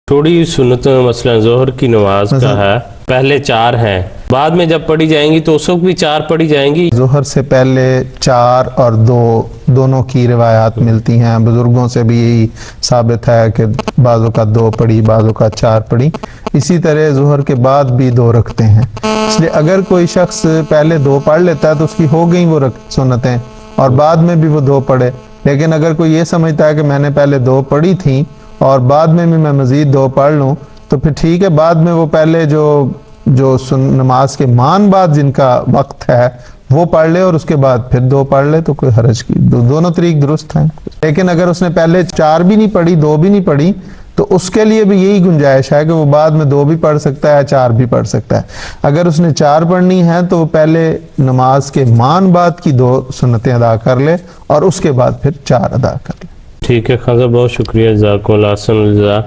थोड़ी सुन्नत मसलन जोहर की नमाज का है, पहले 4 हैं, बाद में जब पढ़ी जाएंगी तो उस वक्त भी 4 पढ़ी जाएंगी। जोहर से पहले 4 और 2 दोनों की रिवायात मिलती हैं। बुजुर्गों से भी यही साबित है कि बाज़ों का 2 पढ़ी, बाज़ों का 4 पढ़ी। इसी तरह जोहर के बाद भी 2 रखते हैं। इसलिए अगर कोई शख्स पहले 2 पढ़ लेता है तो उसकी हो गई वो सुन्नतें, और बाद में भी वो 2 पढ़े। लेकिन अगर कोई ये समझता है कि मैंने पहले 2 पढ़ी थी और बाद में भी मैं मजीद 2 पढ़ लूँ, तो फिर ठीक है, बाद में वो पहले जो नमाज के मान बाद जिनका वक्त है वो पढ़ ले और उसके बाद फिर 2 पढ़ ले, तो कोई हरज की दोनों तरीक दुरुस्त हैं। लेकिन अगर उसने पहले 4 भी नहीं पढ़ी, 2 भी नहीं पढ़ी, तो उसके लिए भी यही गुंजाइश है कि वो बाद में 2 भी पढ़ सकता है, 4 भी पढ़ सकता है। अगर उसने 4 पढ़नी है तो वो पहले नमाज के मान बाद की 2 सुन्नतें अदा कर ले और उसके बाद फिर 4 अदा कर ले। ठीक है खाजा, बहुत शुक्रिया, जज़ाकुमुल्लाह।